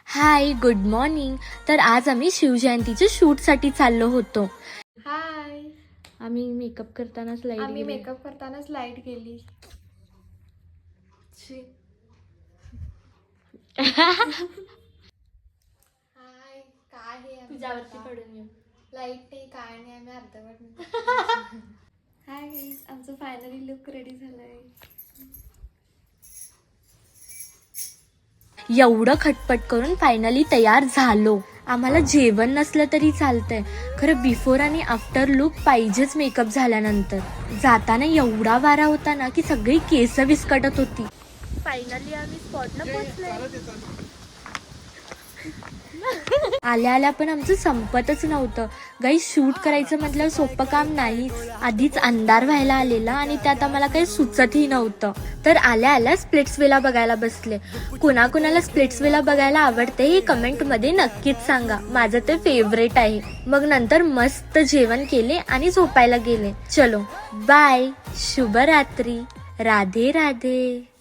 हाय, good morning. तर आज आम्ही शिवजयंतीच्या शूटसाठी चाललो होतो. हाय. आम्ही मेकअप करतानाच लाईट गेली. हाय, काय हे तुझ्यावरती पडून येऊ. लाईट नाही, काय नाही, आम्ही अर्धवट. हाय गाईस, आमचं फायनली लुक रेडी झालंय. एवढं खटपट करून फायनली तयार झालो. आम्हाला जेवण नसलं तरी चालतंय, खरं बिफोर आणि आफ्टर लुक पाहिजेच मेकअप झाल्यानंतर. जाताना एवढा वारा होता ना की सगळी केस विस्कटत होती. फायनली आम्ही स्पॉटला पोहोचलो. आल्या आल्या पण आमचं संपतच नव्हतं. गाईस, शूट करायचं म्हटलं सोपं काम नाही. आधीच अंधार व्हायला आलेला आणि त्यात आम्हाला काही सुचतही नव्हतं. तर आल्या आल्या स्प्लिट्स विला बघायला बसले. कुणाकुणाला स्प्लिट्स विला बघायला आवडते हे कमेंट मध्ये नक्कीच सांगा. माझं ते फेवरेट आहे. मग नंतर मस्त जेवण केले आणि झोपायला गेले. चलो बाय, शुभरात्री, राधे राधे.